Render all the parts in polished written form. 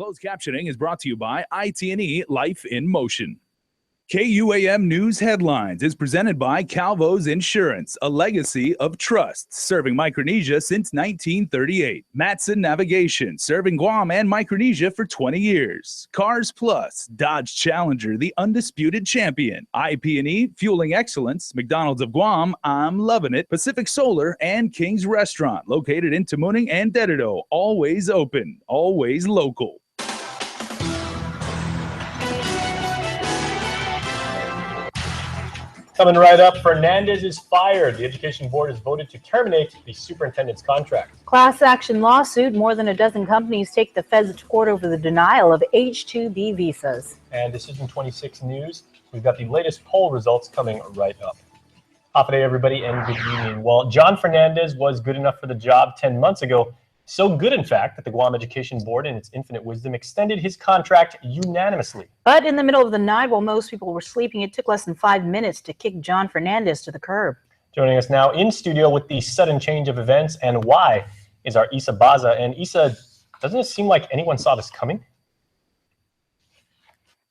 Closed captioning is brought to you by IT&E Life in Motion. KUAM News Headlines is presented by Calvo's Insurance, a legacy of trust, serving Micronesia since 1938. Matson Navigation, serving Guam and Micronesia for 20 years. Cars Plus, Dodge Challenger, the undisputed champion. IP&E, fueling excellence. McDonald's of Guam, I'm loving it. Pacific Solar and King's Restaurant, located in Tamuning and Dededo. Always open, always local. Coming right up, Fernandez is fired. The Education Board has voted to terminate the superintendent's contract. Class action lawsuit. More than a dozen companies take the feds to court over the denial of H-2B visas. And Decision 26 news. We've got the latest poll results coming right up. Half a day, everybody, and good evening. Well, John Fernandez was good enough for the job 10 months ago. So good, in fact, that the Guam Education Board, in its infinite wisdom, extended his contract unanimously. But in the middle of the night, while most people were sleeping, it took less than 5 minutes to kick John Fernandez to the curb. Joining us now in studio with the sudden change of events and why is our Isa Baza. And Isa, doesn't it seem like anyone saw this coming?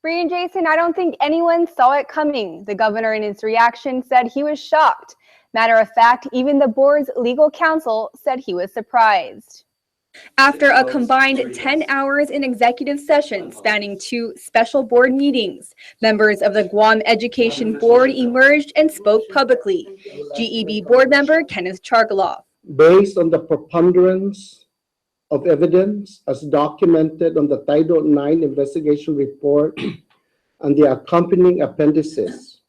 Bree and Jason, I don't think anyone saw it coming. The governor, in his reaction, said he was shocked. Matter of fact, even the board's legal counsel said he was surprised. After a combined 10 hours in executive session spanning 2 special board meetings, members of the Guam Education Board emerged and spoke publicly. GEB board member Kenneth Chargaloff. Based on the preponderance of evidence as documented on the Title IX investigation report and the accompanying appendices,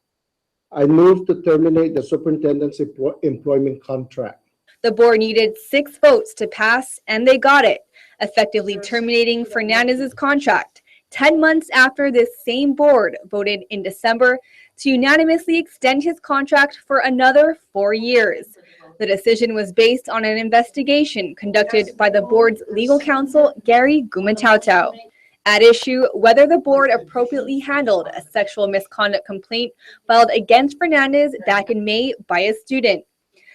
I move to terminate the superintendent's employment contract. The board needed 6 votes to pass, and they got it, effectively terminating Fernandez's contract 10 months after this same board voted in December to unanimously extend his contract for another 4 years. The decision was based on an investigation conducted by the board's legal counsel, Gary Gumatautau. At issue, whether the board appropriately handled a sexual misconduct complaint filed against Fernandez back in May by a student.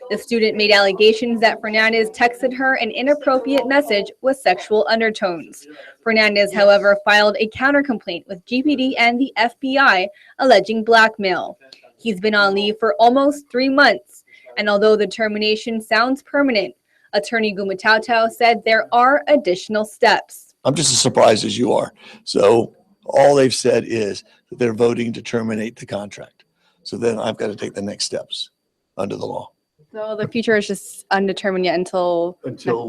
The student made allegations that Fernandez texted her an inappropriate message with sexual undertones. Fernandez, however, filed a counter-complaint with GPD and the FBI alleging blackmail. He's been on leave for almost 3 months, and although the termination sounds permanent, Attorney Gumatautau said there are additional steps. I'm just as surprised as you are. So all they've said is that they're voting to terminate the contract. So then I've got to take the next steps under the law. So the future is just undetermined yet until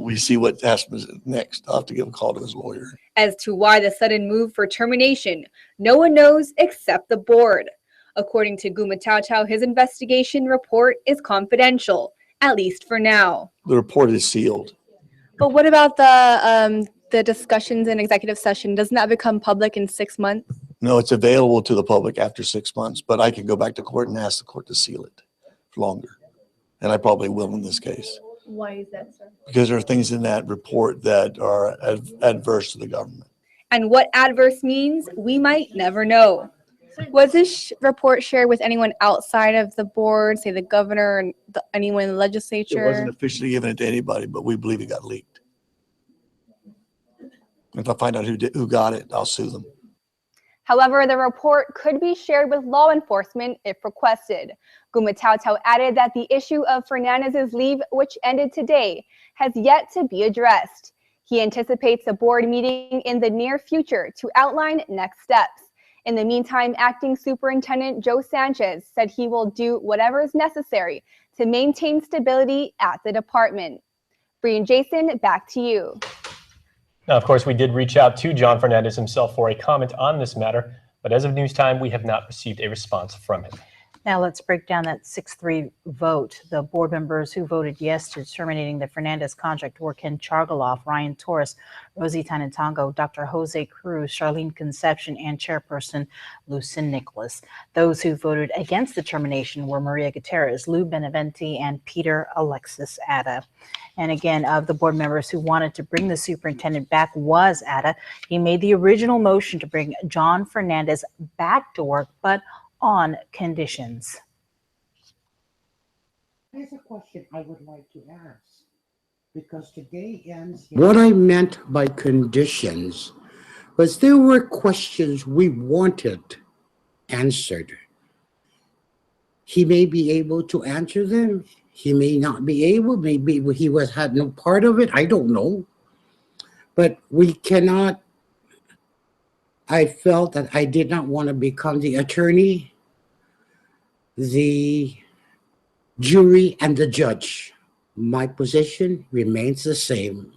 we see what happens next. I'll have to give a call to his lawyer. As to why the sudden move for termination, no one knows except the board. According to Gumatautau, his investigation report is confidential, at least for now. The report is sealed. But what about the discussions in executive session? Doesn't that become public in 6 months? No, it's available to the public after 6 months, but I can go back to court and ask the court to seal it for longer. And I probably will in this case. Why is that, sir? Because there are things in that report that are adverse to the government. And what adverse means, we might never know. Was this report shared with anyone outside of the board, say the governor and anyone in the legislature? It wasn't officially given to anybody, but we believe it got leaked. If I find out who got it, I'll sue them. However, the report could be shared with law enforcement if requested. Gumatautau added that the issue of Fernandez's leave, which ended today, has yet to be addressed. He anticipates a board meeting in the near future to outline next steps. In the meantime, Acting Superintendent Joe Sanchez said he will do whatever is necessary to maintain stability at the department. Bree and Jason, back to you. Now, of course, we did reach out to John Fernandez himself for a comment on this matter, but as of news time, we have not received a response from him. Now let's break down that 6-3 vote. The board members who voted yes to terminating the Fernandez contract were Ken Chargaloff, Ryan Torres, Rosie Tanentango, Dr. Jose Cruz, Charlene Concepcion, and Chairperson Lucin Nicholas. Those who voted against the termination were Maria Gutierrez, Lou Beneventi, and Peter Alexis Atta. And again, of the board members who wanted to bring the superintendent back was Atta. He made the original motion to bring John Fernandez back to work, but on conditions. Here's a question I would like to ask, because today ends. What I meant by conditions But there were questions we wanted answered. He may be able to answer them. He may not be able. Maybe he had no part of it. I don't know. But we cannot. I felt that I did not want to become the attorney, the jury, and the judge. My position remains the same,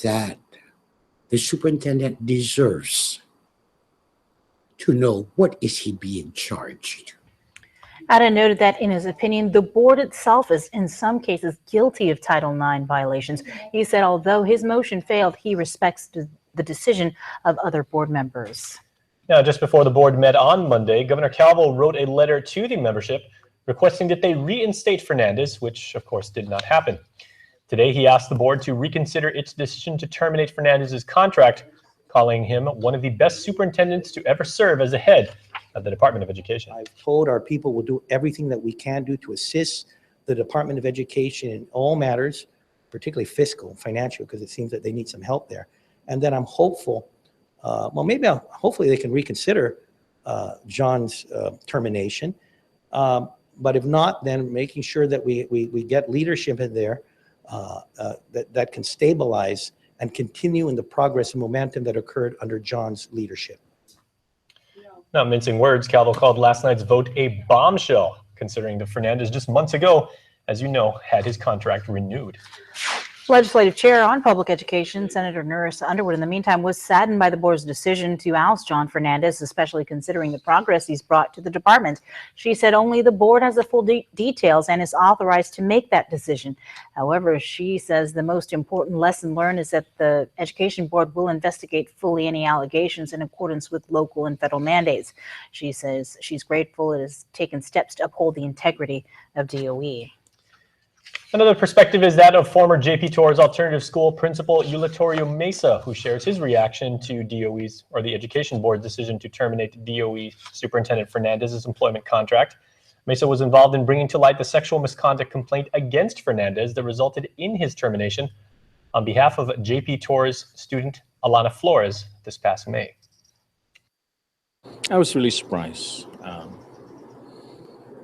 that the superintendent deserves to know what is he being charged. Ada noted that in his opinion, the board itself is in some cases guilty of Title IX violations. He said although his motion failed, he respects the decision of other board members. Now, just before the board met on Monday, Governor Calvo wrote a letter to the membership requesting that they reinstate Fernandez, which of course did not happen. Today, he asked the board to reconsider its decision to terminate Fernandez's contract, calling him one of the best superintendents to ever serve as the head of the Department of Education. I've told our people we'll do everything that we can do to assist the Department of Education in all matters, particularly fiscal, financial, because it seems that they need some help there. And then I'm hopeful, hopefully they can reconsider John's termination. But if not, then making sure that we get leadership in there that can stabilize and continue in the progress and momentum that occurred under John's leadership. Not mincing words, Calvo called last night's vote a bombshell, considering that Fernandez just months ago, as you know, had his contract renewed. Legislative Chair on Public Education, Senator Norris Underwood, in the meantime, was saddened by the board's decision to oust John Fernandez, especially considering the progress he's brought to the department. She said only the board has the full details and is authorized to make that decision. However, she says the most important lesson learned is that the Education Board will investigate fully any allegations in accordance with local and federal mandates. She says she's grateful it has taken steps to uphold the integrity of DOE. Another perspective is that of former JP Torres Alternative School principal Eulatorio Mesa, who shares his reaction to DOE's or the Education Board's decision to terminate DOE Superintendent Fernandez's employment contract. Mesa was involved in bringing to light the sexual misconduct complaint against Fernandez that resulted in his termination on behalf of JP Torres student Alana Flores this past May. I was really surprised.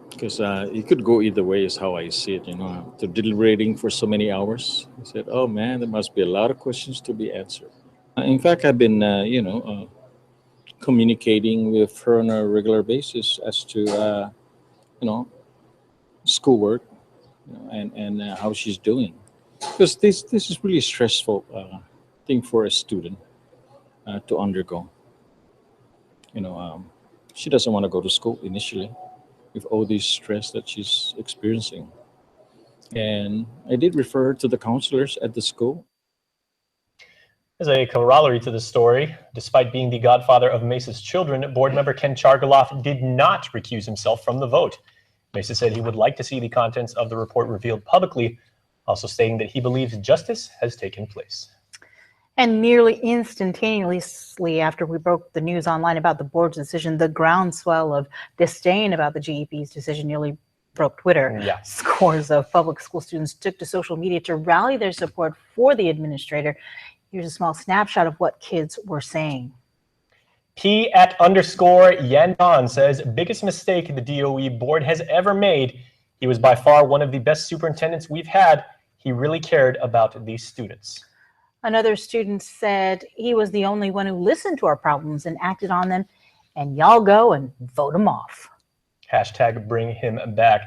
Because it could go either way is how I see it, after deliberating for so many hours. I said, oh man, there must be a lot of questions to be answered. In fact, I've been, communicating with her on a regular basis as to, schoolwork, and how she's doing. Because this is really a stressful thing for a student to undergo. She doesn't want to go to school initially, with all this stress that she's experiencing. And I did refer her to the counselors at the school. As a corollary to the story, despite being the godfather of Mesa's children, board member Ken Chargaloff did not recuse himself from the vote. Mesa said he would like to see the contents of the report revealed publicly, also stating that he believes justice has taken place. And nearly instantaneously after we broke the news online about the board's decision, the groundswell of disdain about the GEP's decision nearly broke Twitter. Yeah. Scores of public school students took to social media to rally their support for the administrator. Here's a small snapshot of what kids were saying. P@_Yandon says, biggest mistake the DOE board has ever made. He was by far one of the best superintendents we've had. He really cared about these students. Another student said he was the only one who listened to our problems and acted on them, and y'all go and vote him off. Hashtag bring him back.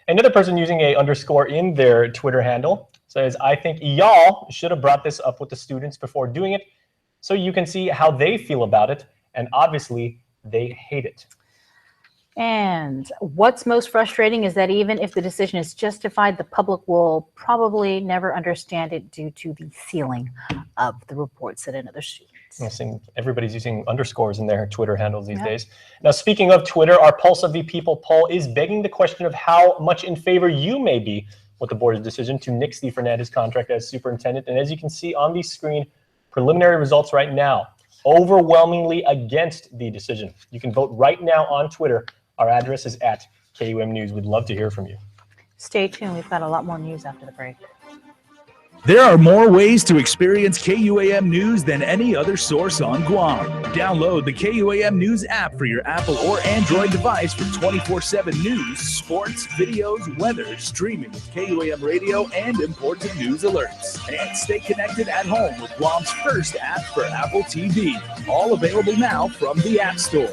Another person using a underscore in their Twitter handle says, I think y'all should have brought this up with the students before doing it so you can see how they feel about it, and obviously they hate it. And what's most frustrating is that even if the decision is justified, the public will probably never understand it due to the ceiling of the report, said another student. I think everybody's using underscores in their Twitter handles these days. Now, speaking of Twitter, our Pulse of the People poll is begging the question of how much in favor you may be with the board's decision to nix the Fernandez contract as superintendent. And as you can see on the screen, preliminary results right now, overwhelmingly against the decision. You can vote right now on Twitter. Our address is @KUM News. We'd love to hear from you. Stay tuned. We've got a lot more news after the break. There are more ways to experience KUAM News than any other source on Guam. Download the KUAM News app for your Apple or Android device for 24/7 news, sports, videos, weather, streaming with KUAM radio, and important news alerts. And stay connected at home with Guam's first app for Apple TV. All available now from the App Store.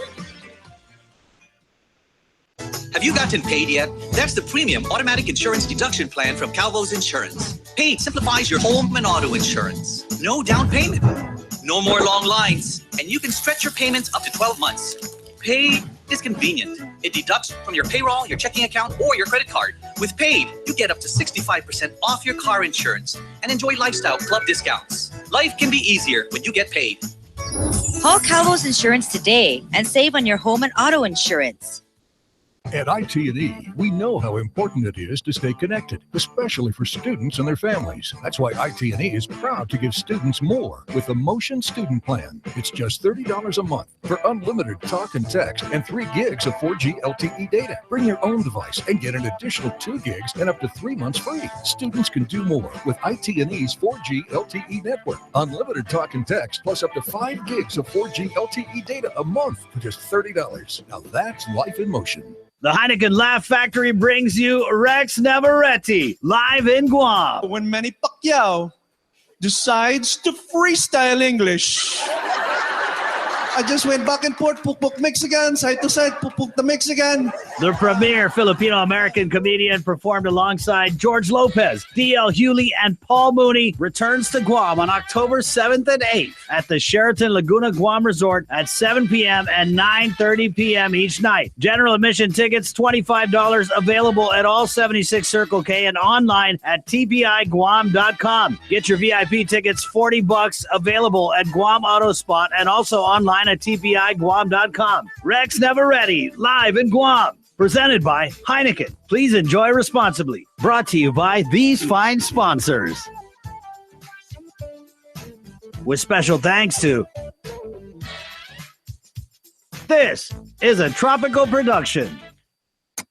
Have you gotten paid yet? That's the premium automatic insurance deduction plan from Calvo's Insurance. Paid simplifies your home and auto insurance. No down payment. No more long lines. And you can stretch your payments up to 12 months. Paid is convenient. It deducts from your payroll, your checking account, or your credit card. With Paid, you get up to 65% off your car insurance and enjoy lifestyle club discounts. Life can be easier when you get paid. Call Calvo's Insurance today and save on your home and auto insurance. At IT&E, we know how important it is to stay connected, especially for students and their families. That's why IT&E is proud to give students more with the Motion Student Plan. It's just $30 a month for unlimited talk and text and 3 gigs of 4G LTE data. Bring your own device and get an additional 2 gigs and up to 3 months free. Students can do more with IT&E's 4G LTE network. Unlimited talk and text plus up to 5 gigs of 4G LTE data a month for just $30. Now that's life in motion. The Heineken Laugh Factory brings you Rex Navarrete live in Guam. When Manny Pacquiao decides to freestyle English. I just went back and forth, puk Mexican, side to side, puk the Mexican. The premier Filipino-American comedian performed alongside George Lopez, D.L. Hewley, and Paul Mooney returns to Guam on October 7th and 8th at the Sheraton Laguna Guam Resort at 7 p.m. and 9:30 p.m. each night. General admission tickets, $25, available at all 76 Circle K and online at tpiguam.com. Get your VIP tickets, $40, available at Guam Auto Spot and also online at tpiguam.com. Rex Navarrete, live in Guam. Presented by Heineken. Please enjoy responsibly. Brought to you by these fine sponsors. With special thanks to... This is a Tropical production.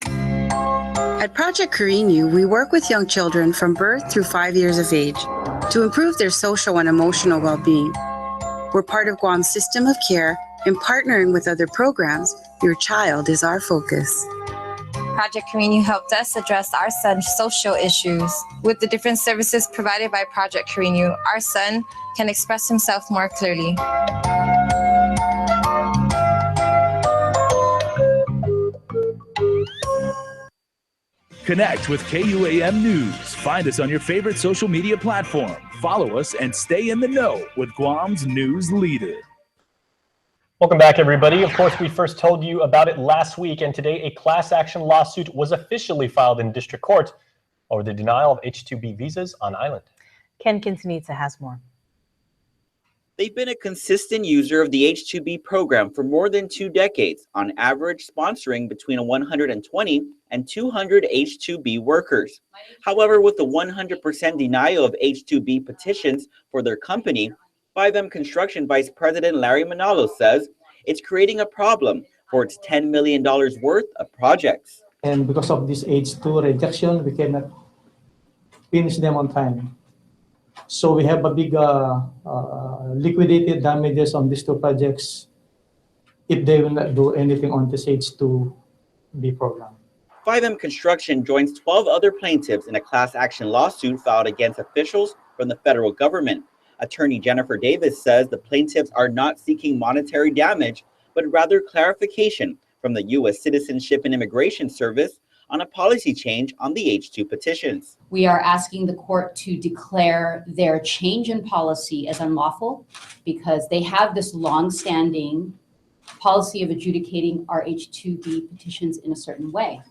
At Project Carinu, we work with young children from birth through 5 years of age to improve their social and emotional well-being. We're part of Guam's system of care, and partnering with other programs, your child is our focus. Project Carinu helped us address our son's social issues. With the different services provided by Project Carinu, our son can express himself more clearly. Connect with KUAM News. Find us on your favorite social media platform. Follow us and stay in the know with Guam's news leader. Welcome back, everybody. Of course, we first told you about it last week, and today a class action lawsuit was officially filed in district court over the denial of H-2B visas on island. Ken Quintanilla has more. They've been a consistent user of the H-2B program for more than 2 decades, on average sponsoring between 120 and 200 H-2B workers. However, with the 100% denial of H-2B petitions for their company, 5M Construction Vice President Larry Manalo says it's creating a problem for its $10 million worth of projects. And because of this H2 rejection, we cannot finish them on time. So we have a big liquidated damages on these 2 projects if they will not do anything on this H2B program. 5M Construction joins 12 other plaintiffs in a class action lawsuit filed against officials from the federal government. Attorney Jennifer Davis says the plaintiffs are not seeking monetary damage, but rather clarification from the U.S. Citizenship and Immigration Service on a policy change on the H-2 petitions. We are asking the court to declare their change in policy as unlawful because they have this long-standing policy of adjudicating our H-2B petitions in a certain way.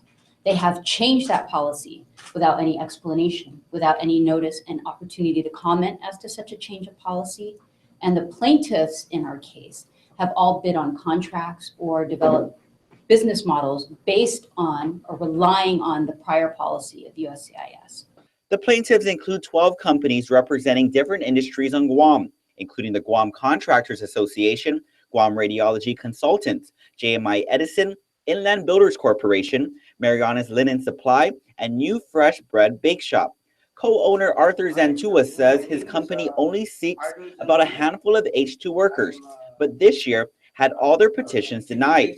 They have changed that policy without any explanation, without any notice and opportunity to comment as to such a change of policy. And the plaintiffs in our case have all bid on contracts or developed business models based on or relying on the prior policy of USCIS. The plaintiffs include 12 companies representing different industries on Guam, including the Guam Contractors Association, Guam Radiology Consultants, JMI Edison, Inland Builders Corporation, Mariana's Linen Supply, and New Fresh Bread Bake Shop. Co-owner Arthur Zantua says his company only seeks about a handful of H2 workers, but this year had all their petitions denied.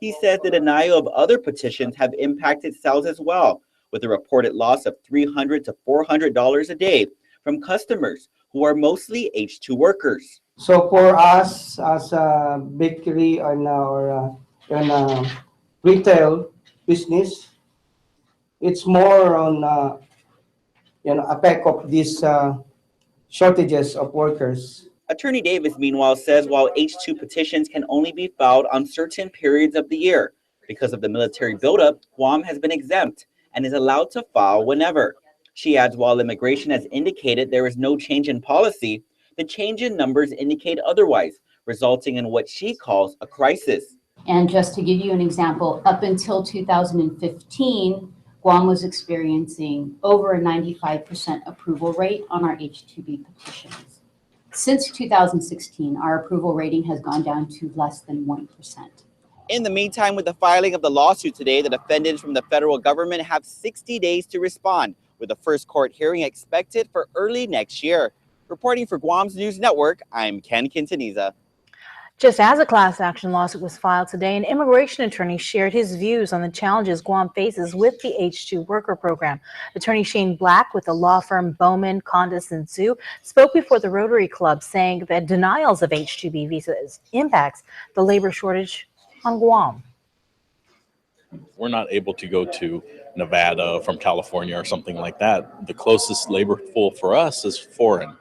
He says the denial of other petitions have impacted sales as well, with a reported loss of $300 to $400 a day from customers who are mostly H2 workers. So for us as a bakery or retail business, it's more on effect of these shortages of workers. Attorney Davis, meanwhile, says while H2 petitions can only be filed on certain periods of the year, because of the military buildup, Guam has been exempt and is allowed to file whenever. She adds while immigration has indicated there is no change in policy, the change in numbers indicate otherwise, resulting in what she calls a crisis. And just to give you an example, up until 2015, Guam was experiencing over a 95% approval rate on our H-2B petitions. Since 2016, our approval rating has gone down to less than 1%. In the meantime, with the filing of the lawsuit today, the defendants from the federal government have 60 days to respond, with the first court hearing expected for early next year. Reporting for Guam's News Network, I'm Ken Quintanilla. Just as a class action lawsuit was filed today, an immigration attorney shared his views on the challenges Guam faces with the H-2 worker program. Attorney Shane Black with the law firm Bowman, Condis & Sue spoke before the Rotary Club, saying that denials of H-2B visas impacts the labor shortage on Guam. We're not able to go to Nevada from California or something like that. The closest labor pool for us is foreign.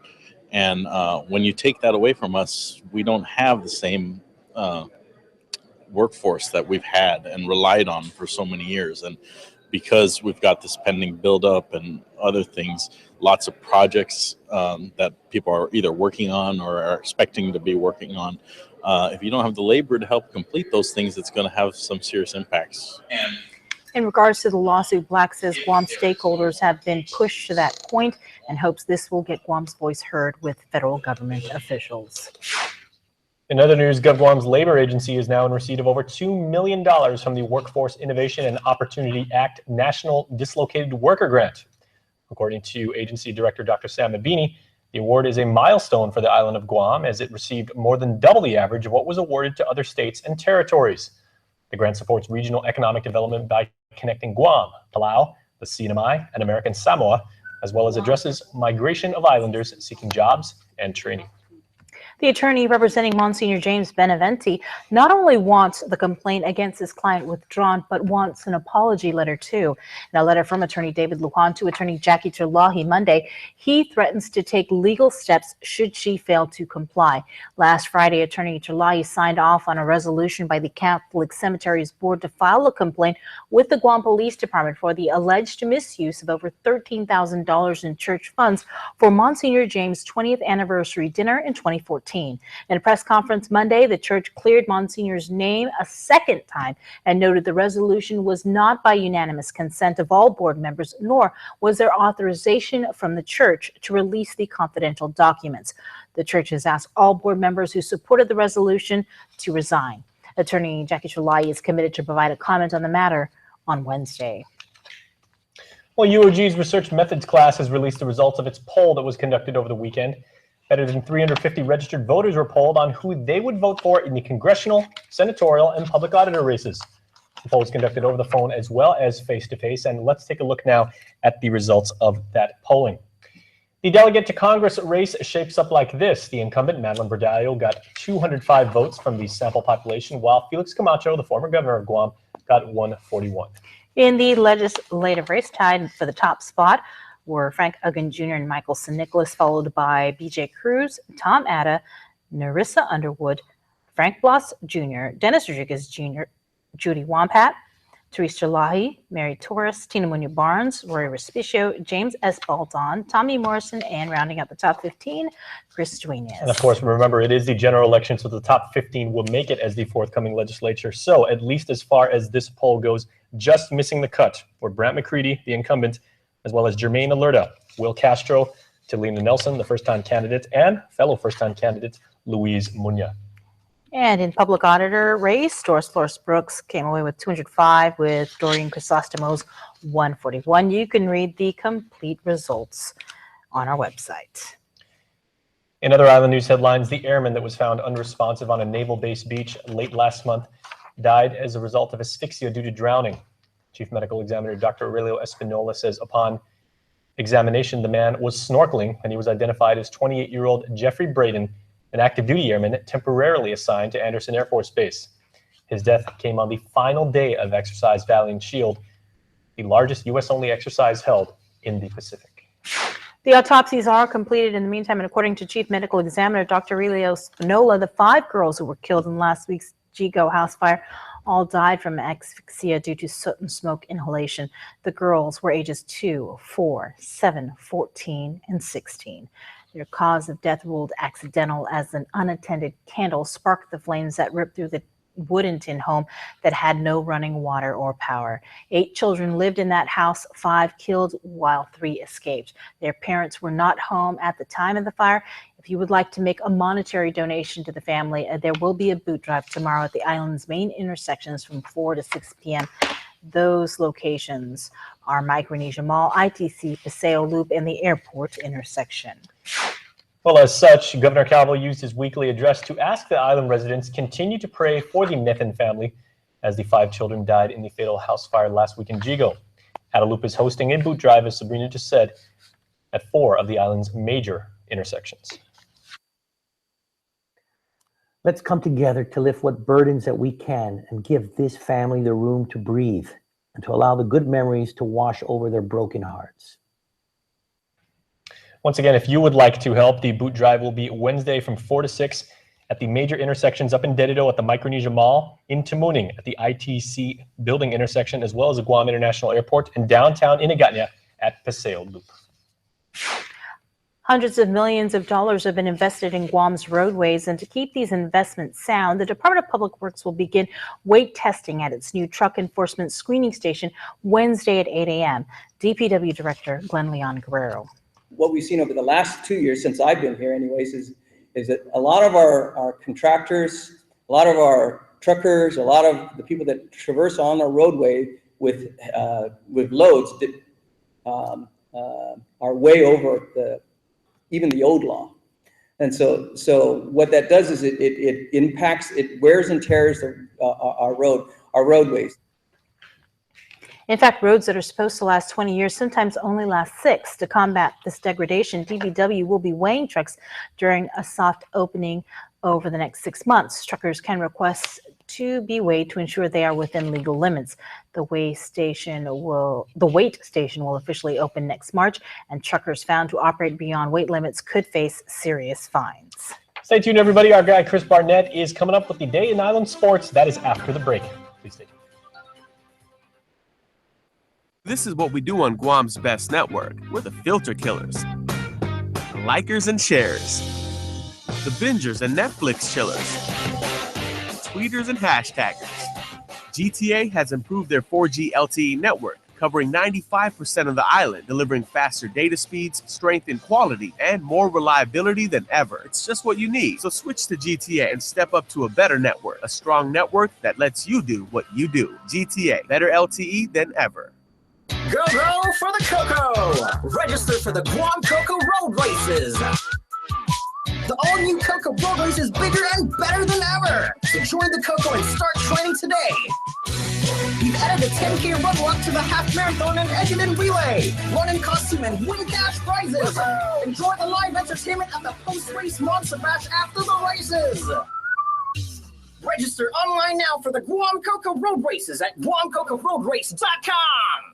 And when you take that away from us, we don't have the same workforce that we've had and relied on for so many years. And because we've got this pending buildup and other things, lots of projects that people are either working on or are expecting to be working on. If you don't have the labor to help complete those things, it's going to have some serious impacts. In regards to the lawsuit, Black says Guam stakeholders have been pushed to that point and hopes this will get Guam's voice heard with federal government officials. In other news, GovGuam's labor agency is now in receipt of over $2 million from the Workforce Innovation and Opportunity Act National Dislocated Worker Grant. According to agency director Dr. Sam Mabini, the award is a milestone for the island of Guam as it received more than double the average of what was awarded to other states and territories. The grant supports regional economic development by connecting Guam, Palau, the Sinai, and American Samoa, as well as addresses migration of islanders seeking jobs and training. The attorney representing Monsignor James Beneventi not only wants the complaint against his client withdrawn, but wants an apology letter too. In a letter from attorney David Lujan to attorney Jackie Terlahi Monday, he threatens to take legal steps should she fail to comply. Last Friday, attorney Terlahi signed off on a resolution by the Catholic Cemeteries Board to file a complaint with the Guam Police Department for the alleged misuse of over $13,000 in church funds for Monsignor James' 20th anniversary dinner in 2014. In a press conference Monday, the church cleared Monsignor's name a second time and noted the resolution was not by unanimous consent of all board members, nor was there authorization from the church to release the confidential documents. The church has asked all board members who supported the resolution to resign. Attorney Jackie Terlahi is committed to provide a comment on the matter on Wednesday. Well, UOG's Research Methods class has released the results of its poll that was conducted over the weekend. Better than 350 registered voters were polled on who they would vote for in the congressional, senatorial, and public auditor races. The poll was conducted over the phone as well as face-to-face, and let's take a look now at the results of that polling. The delegate to Congress race shapes up like this. The incumbent, Madeline Bordallo, got 205 votes from the sample population, while Felix Camacho, the former governor of Guam, got 141. In the legislative race, tied for the top spot were Frank Uggan Jr. and Michael St. Nicholas, followed by B.J. Cruz, Tom Atta, Narissa Underwood, Frank Bloss Jr., Dennis Rodriguez Jr., Judy Wampat, Therese Terlahi, Mary Torres, Tina Munoz Barnes, Roy Respicio, James S. Baldon, Tommy Morrison, and rounding out the top 15, Chris Duenas. And of course, remember, it is the general election, so the top 15 will make it as the forthcoming legislature. So at least as far as this poll goes, just missing the cut were Brant McCready, the incumbent, as well as Jermaine Alerta, Will Castro, Talina Nelson, the first-time candidate, and fellow first-time candidate, Louise Munya. And in public auditor race, Doris Flores Brooks came away with 205 with Doreen Chrysostomos 141. You can read the complete results on our website. In other island news headlines, the airman that was found unresponsive on a naval-based beach late last month died as a result of asphyxia due to drowning. Chief Medical Examiner Dr. Aurelio Espinola says upon examination, the man was snorkeling and he was identified as 28-year-old Jeffrey Braden, an active duty airman temporarily assigned to Anderson Air Force Base. His death came on the final day of Exercise Valiant Shield, the largest U.S.-only exercise held in the Pacific. The autopsies are completed in the meantime, and according to Chief Medical Examiner Dr. Aurelio Espinola, the 5 girls who were killed in last week's Jigo house fire all died from asphyxia due to soot and smoke inhalation. The girls were ages 2, 4, 7, 14, and 16. Their cause of death ruled accidental as an unattended candle sparked the flames that ripped through the wooden tin home that had no running water or power. 8 children lived in that house, 5 killed while 3 escaped. Their parents were not home at the time of the fire. If you would like to make a monetary donation to the family, there will be a boot drive tomorrow at the island's main intersections from 4 to 6 p.m. Those locations are Micronesia Mall, ITC, Paseo Loop, and the airport intersection. Well, as such, Governor Calvo used his weekly address to ask the island residents continue to pray for the Nethin family as the 5 children died in the fatal house fire last week in Jigo. Guadalupe is hosting a boot drive, as Sabrina just said, at 4 of the island's major intersections. Let's come together to lift what burdens that we can and give this family the room to breathe and to allow the good memories to wash over their broken hearts. Once again, if you would like to help, the boot drive will be Wednesday from 4 to 6 at the major intersections up in Dedido at the Micronesia Mall, in Tamuning at the ITC building intersection, as well as the Guam International Airport, and downtown Inaganya at Paseo Loop. Hundreds of millions of dollars have been invested in Guam's roadways, and to keep these investments sound, the Department of Public Works will begin weight testing at its new truck enforcement screening station Wednesday at 8 a.m. DPW Director Glenn Leon Guerrero. What we've seen over the last 2 years, since I've been here anyways, is that a lot of our contractors, a lot of our truckers, a lot of the people that traverse on our roadway with loads that are way over even the old law. And so what that does is it impacts, it wears and tears our roadways. In fact, roads that are supposed to last 20 years sometimes only last 6. To combat this degradation, DPW will be weighing trucks during a soft opening over the next 6 months. Truckers can request to be weighed to ensure they are within legal limits. The weight station will officially open next March, and truckers found to operate beyond weight limits could face serious fines. Stay tuned, everybody. Our guy Chris Barnett is coming up with the Day in Island Sports. That is after the break. Please stay tuned. This is what we do on Guam's best network. We're the filter killers, the likers and sharers, the bingers and Netflix chillers, tweeters and hashtaggers. GTA has improved their 4G LTE network, covering 95% of the island, delivering faster data speeds, strength and quality, and more reliability than ever. It's just what you need. So switch to GTA and step up to a better network, a strong network that lets you do what you do. GTA, better LTE than ever. Go for the Coco! Register for the Guam Coco Road Races! The all-new Coco Road Race is bigger and better than ever! So join the Coco and start training today! We've added a 10K run walk to the half marathon and Edgerton relay! Run in costume and win cash prizes! Enjoy the live entertainment at the post-race monster bash after the races! Register online now for the Guam Coco Road Races at GuamCocoRoadRace.com!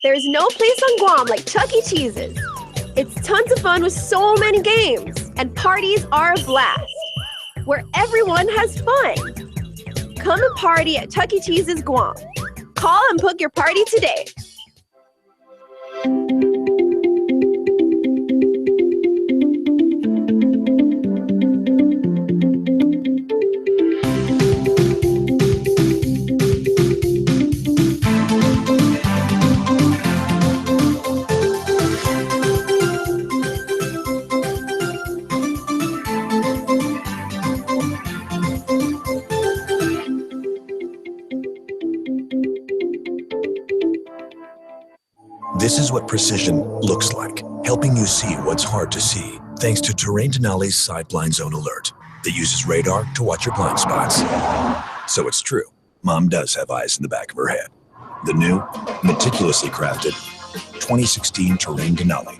There's no place on Guam like Chuck E. Cheese's. It's tons of fun with so many games, and parties are a blast, where everyone has fun. Come and party at Chuck E. Cheese's Guam. Call and book your party today. This is what precision looks like, helping you see what's hard to see, thanks to Terrain Denali's Side Blind Zone Alert that uses radar to watch your blind spots. So it's true, Mom does have eyes in the back of her head. The new, meticulously crafted 2016 Terrain Denali.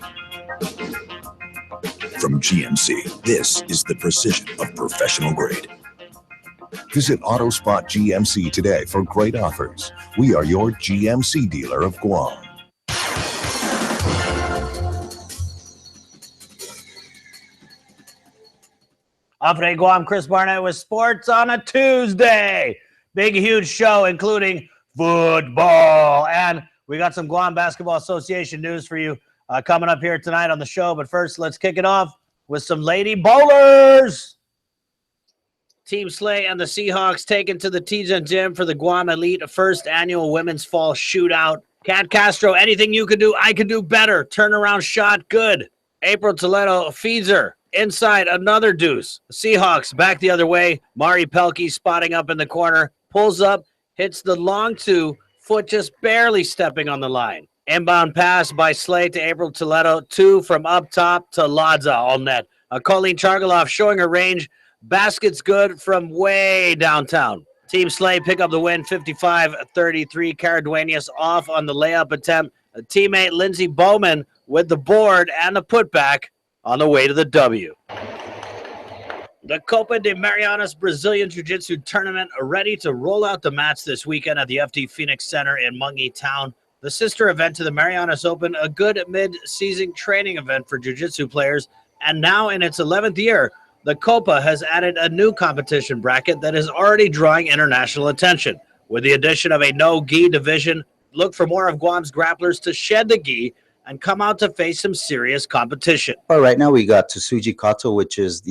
From GMC, this is the precision of professional grade. Visit AutoSpot GMC today for great offers. We are your GMC dealer of Guam. Update Guam, Chris Barnett with sports on a Tuesday. Big, huge show, including football. And we got some Guam Basketball Association news for you coming up here tonight on the show. But first, let's kick it off with some Lady Bowlers. Team Slay and the Seahawks taken to the Tijan Gym for the Guam Elite first annual Women's Fall Shootout. Kat Castro, anything you can do, I can do better. Turnaround shot, good. April Toledo feeds her. Inside, another deuce. Seahawks back the other way. Mari Pelkey spotting up in the corner. Pulls up, hits the long two, foot just barely stepping on the line. Inbound pass by Slay to April Toledo. Two from up top to Ladza all net. Colleen Chargaloff showing her range. Basket's good from way downtown. Team Slay pick up the win, 55-33. Caraduenas off on the layup attempt. Teammate Lindsey Bowman with the board and the putback on the way to the W. The Copa de Marianas Brazilian Jiu-Jitsu Tournament are ready to roll out the mats this weekend at the FT Phoenix Center in Mungi Town. The sister event to the Marianas Open, a good mid-season training event for jiu-jitsu players, and now in its 11th year, the Copa has added a new competition bracket that is already drawing international attention. With the addition of a no-gi division, look for more of Guam's grapplers to shed the gi and come out to face some serious competition. Well, right now we got Tsuji Kato, which is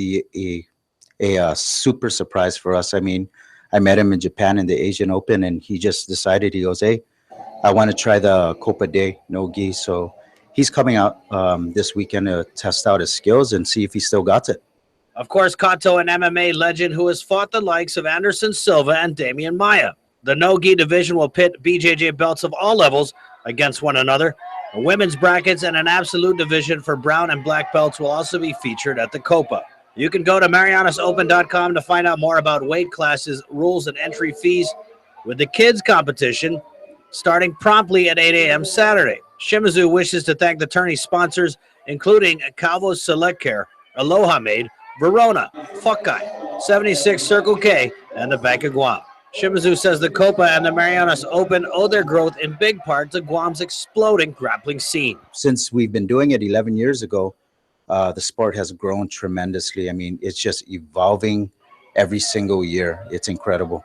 a super surprise for us. I mean, I met him in Japan in the Asian Open, and he just decided, he goes, hey, I want to try the Copa Day no-gi. So he's coming out this weekend to test out his skills and see if he still got it. Of course, Kato, an MMA legend who has fought the likes of Anderson Silva and Damian Maia. The no-gi division will pit BJJ belts of all levels against one another. The women's brackets and an absolute division for brown and black belts will also be featured at the Copa. You can go to MarianasOpen.com to find out more about weight classes, rules, and entry fees, with the kids' competition starting promptly at 8 a.m. Saturday. Shimizu wishes to thank the tourney sponsors, including Calvo's Select Care, Aloha Maid, Verona, Fuck Guy, 76 Circle K, and the Bank of Guam. Shimizu says the Copa and the Marianas Open owe their growth in big part to Guam's exploding grappling scene. Since we've been doing it 11 years ago, the sport has grown tremendously. I mean, it's just evolving every single year. It's incredible.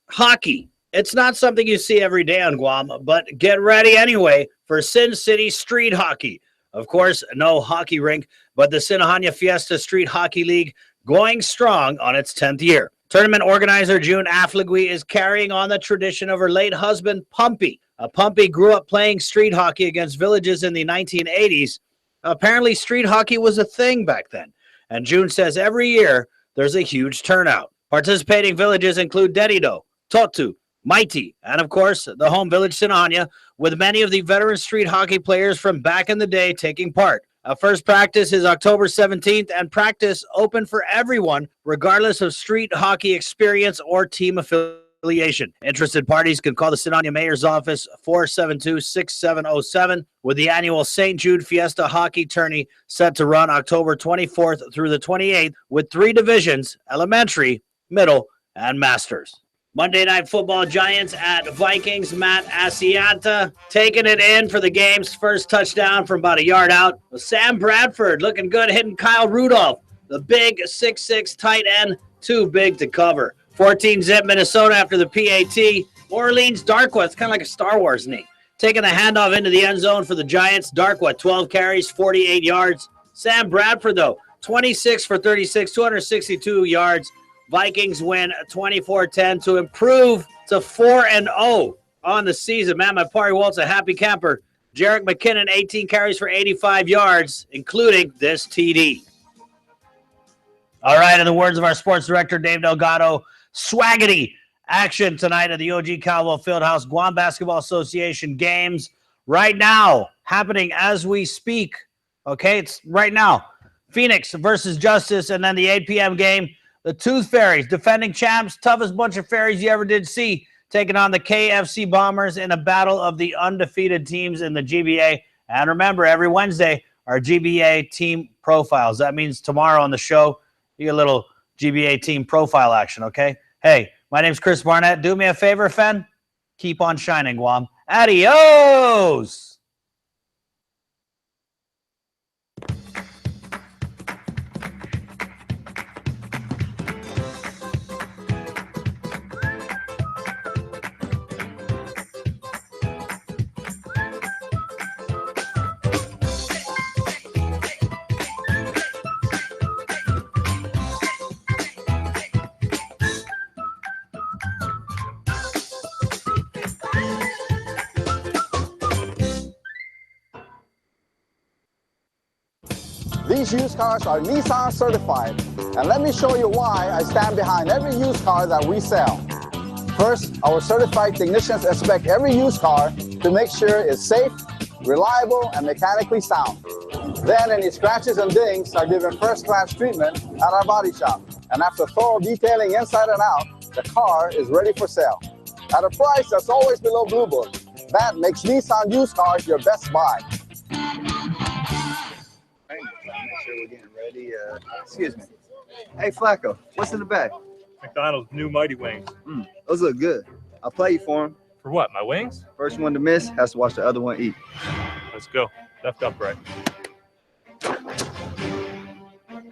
Hockey. It's not something you see every day on Guam, but get ready anyway for Sin City Street Hockey. Of course, no hockey rink, but the Sinahanya Fiesta Street Hockey League going strong on its 10th year. Tournament organizer June Affligui is carrying on the tradition of her late husband, Pumpy. Pumpy grew up playing street hockey against villages in the 1980s. Apparently, street hockey was a thing back then. And June says every year there's a huge turnout. Participating villages include Dedido, Totu, Mighty, and of course, the home village Sinahanya, with many of the veteran street hockey players from back in the day taking part. First practice is October 17th, and practice open for everyone, regardless of street hockey experience or team affiliation. Interested parties can call the Sinahanya Mayor's Office, 472-6707, with the annual St. Jude Fiesta Hockey Tourney set to run October 24th through the 28th, with 3 divisions, elementary, middle, and masters. Monday Night Football, Giants at Vikings. Matt Asiata taking it in for the game's first touchdown from about a yard out. Sam Bradford looking good, hitting Kyle Rudolph. The big 6'6" tight end, too big to cover. 14-zip Minnesota after the PAT. Orleans Darkwa, kind of like a Star Wars knee. Taking the handoff into the end zone for the Giants. Darkwa, 12 carries, 48 yards. Sam Bradford, though, 26 for 36, 262 yards. Vikings win 24-10 to improve to 4-0 on the season. Man, my party Walt's a happy camper. Jarek McKinnon, 18 carries for 85 yards, including this TD. All right, in the words of our sports director, Dave Delgado, swaggity action tonight at the OG Caldwell Fieldhouse Guam Basketball Association games right now, happening as we speak. Okay, it's right now. Phoenix versus Justice, and then the 8 p.m. game. The Tooth Fairies, defending champs, toughest bunch of fairies you ever did see, taking on the KFC Bombers in a battle of the undefeated teams in the GBA. And remember, every Wednesday, our GBA team profiles. That means tomorrow on the show, you get a little GBA team profile action, okay? Hey, my name's Chris Barnett. Do me a favor, Fen. Keep on shining, Guam. Adios! These used cars are Nissan certified, and let me show you why I stand behind every used car that we sell. First, our certified technicians inspect every used car to make sure it's safe, reliable, and mechanically sound. Then any scratches and dings are given first-class treatment at our body shop. And after thorough detailing inside and out, the car is ready for sale. At a price that's always below Blue Book. That makes Nissan used cars your best buy. Make sure we're getting ready. Excuse me. Hey, Flacco, what's in the bag? McDonald's new Mighty Wings. Those look good. I'll play you for them. For what, my wings? First one to miss has to watch the other one eat. Let's go. Left upright.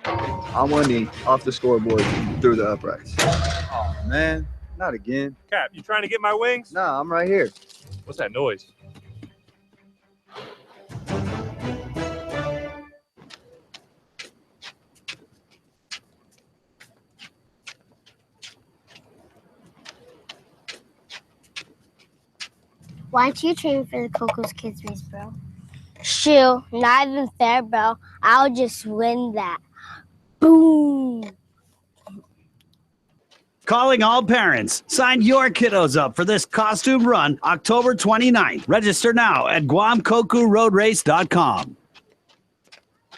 I want the off the scoreboard through the uprights. Oh, man. Not again. Cap, you trying to get my wings? Nah, I'm right here. What's that noise? Why aren't you training for the Coco's Kids race, bro? Shoo, not even fair, bro. I'll just win that. Boom. Calling all parents. Sign your kiddos up for this costume run October 29th. Register now at GuamCocoRoadRace.com.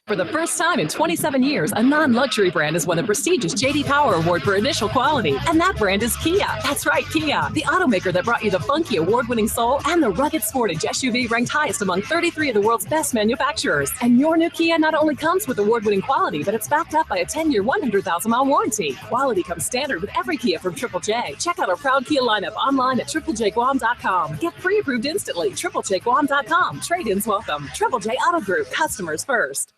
For the first time in 27 years, a non-luxury brand has won the prestigious J.D. Power Award for initial quality. And that brand is Kia. That's right, Kia, the automaker that brought you the funky award-winning Soul and the rugged Sportage SUV ranked highest among 33 of the world's best manufacturers. And your new Kia not only comes with award-winning quality, but it's backed up by a 10-year, 100,000-mile warranty. Quality comes standard with every Kia from Triple J. Check out our proud Kia lineup online at triplejguam.com. Get pre-approved instantly. triplejguam.com. Trade-ins welcome. Triple J Auto Group. Customers first.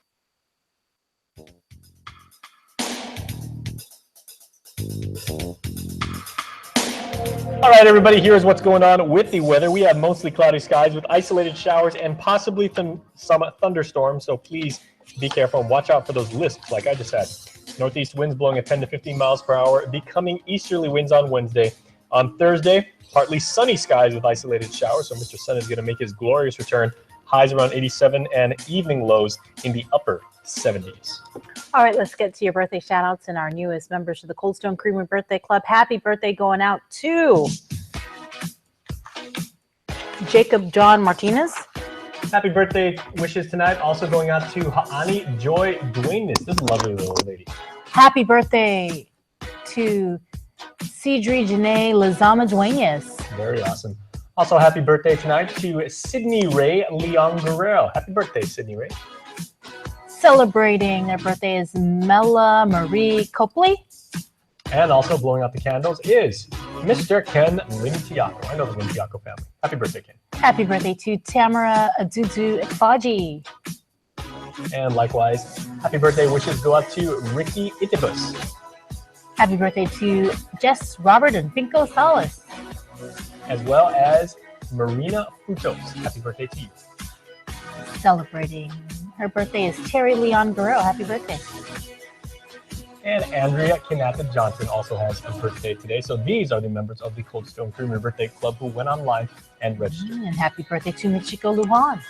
All right, everybody, here's what's going on with the weather. We have mostly cloudy skies with isolated showers and possibly some thunderstorms, so please be careful and watch out for those lisps like I just had. Northeast winds blowing at 10 to 15 miles per hour, becoming easterly winds on Wednesday. On Thursday, partly sunny skies with isolated showers, so Mr. Sun is going to make his glorious return. Highs around 87 and evening lows in the upper 70s. All right, let's get to your birthday shout-outs and our newest members to the Cold Stone Creamery Birthday Club. Happy birthday going out to Jacob John Martinez. Happy birthday wishes tonight also going out to Haani Joy Duenas. This is a lovely little lady. Happy birthday to Cedri Janae Lazama Duenas. Very awesome. Also, happy birthday tonight to Sydney Ray Leon Guerrero. Happy birthday, Sydney Ray. Celebrating their birthday is Mela Marie Copley. And also blowing out the candles is Mr. Ken Limtiaco. I know the Limtiaco family. Happy birthday, Ken. Happy birthday to Tamara Adudu Ikfaji. And likewise, happy birthday wishes go out to Ricky Itibus. Happy birthday to Jess Robert and Finco Salas. As well as Marina Frutos. Happy birthday to you. Celebrating her birthday is Terry Leon Guerrero. Happy birthday. And Andrea Kinata Johnson also has a birthday today. So these are the members of the Cold Stone Creamery Birthday Club who went online and registered. And happy birthday to Michiko Lujan.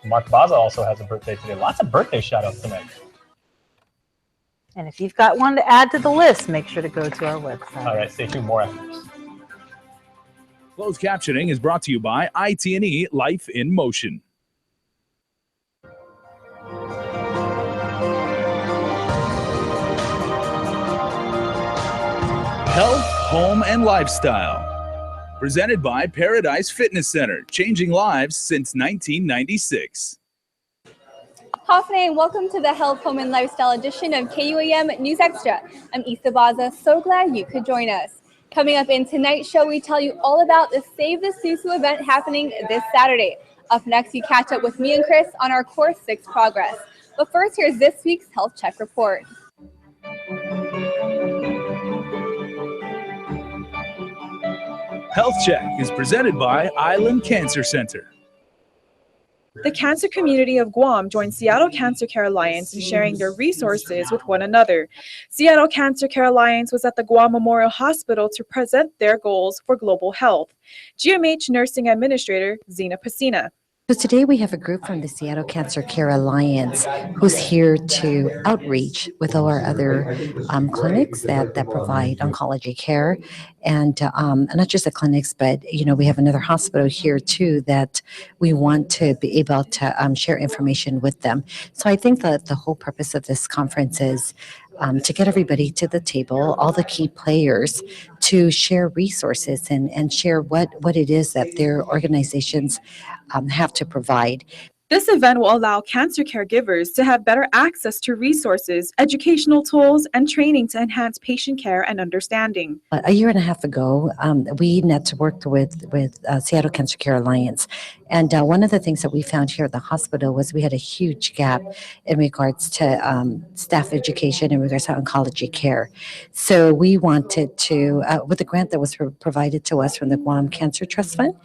Mark Baza also has a birthday today. Lots of birthday shout-outs tonight. And if you've got one to add to the list, make sure to go to our website. All right, stay tuned. More after this. Closed captioning is brought to you by IT&E Life in Motion. Health, Home, and Lifestyle. Presented by Paradise Fitness Center, changing lives since 1996. Hafne, and welcome to the Health, Home, and Lifestyle edition of KUAM News Extra. I'm Issa Baza, so glad you could join us. Coming up in tonight's show, we tell you all about the Save the Susu event happening this Saturday. Up next, you catch up with me and Chris on our Course 6 progress. But first, here's this week's Health Check Report. Health Check is presented by Island Cancer Center. The cancer community of Guam joined Seattle Cancer Care Alliance in sharing their resources with one another. Seattle Cancer Care Alliance was at the Guam Memorial Hospital to present their goals for global health. GMH Nursing Administrator Zena Pacina. So today we have a group from the Seattle Cancer Care Alliance who's here to outreach with all our other clinics that provide oncology care, and not just the clinics, but we have another hospital here too that we want to be able to share information with them. So I think that the whole purpose of this conference is to get everybody to the table, all the key players, to share resources and share what it is that their organizations have to provide. This event will allow cancer caregivers to have better access to resources, educational tools, and training to enhance patient care and understanding. A year and a half ago, we networked with Seattle Cancer Care Alliance. And one of the things that we found here at the hospital was we had a huge gap in regards to staff education in regards to oncology care. So we wanted to, with the grant that was provided to us from the Guam Cancer Trust Fund,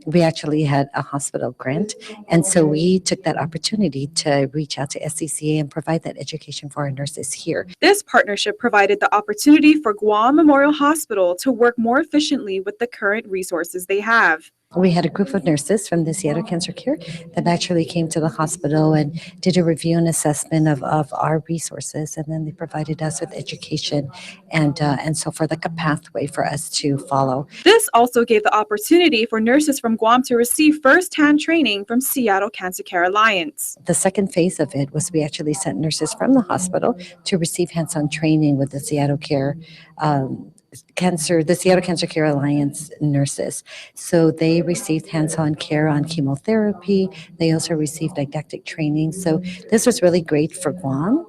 we actually had a hospital grant. And so we took that opportunity to reach out to SCCA and provide that education for our nurses here. This partnership provided the opportunity for Guam Memorial Hospital to work more efficiently with the current resources they have. We had a group of nurses from the Seattle Cancer Care that actually came to the hospital and did a review and assessment of our resources, and then they provided us with education and so forth, like a pathway for us to follow. This also gave the opportunity for nurses from Guam to receive first-hand training from Seattle Cancer Care Alliance. The second phase of it was we actually sent nurses from the hospital to receive hands-on training with the Seattle Seattle Cancer Care Alliance nurses. So they received hands-on care on chemotherapy. They also received didactic training. So this was really great for Guam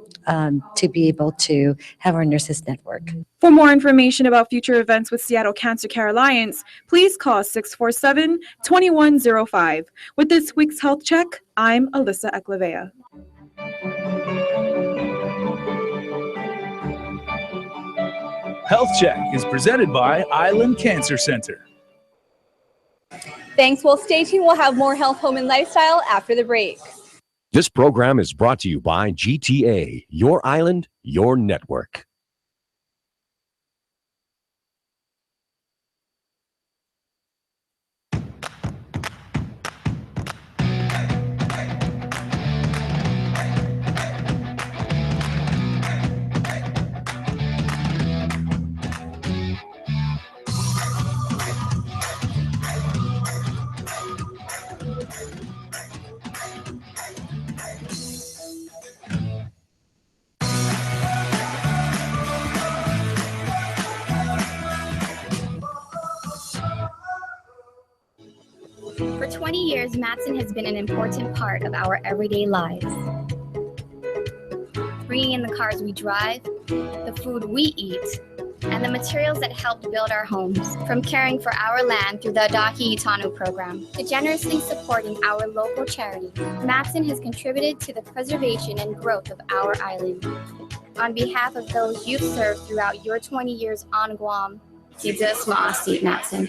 to be able to have our nurses network. For more information about future events with Seattle Cancer Care Alliance, please call 647-2105. With this week's Health Check, I'm Alyssa Eklavea. Health Check is presented by Island Cancer Center. Thanks. Well, stay tuned. We'll have more health, home, and lifestyle after the break. This program is brought to you by GTA, your island, your network. For 20 years, Matson has been an important part of our everyday lives. Bringing in the cars we drive, the food we eat, and the materials that helped build our homes. From caring for our land through the Adaki Itano program to generously supporting our local charity, Matson has contributed to the preservation and growth of our island. On behalf of those you've served throughout your 20 years on Guam, Tidza Maasi Matson.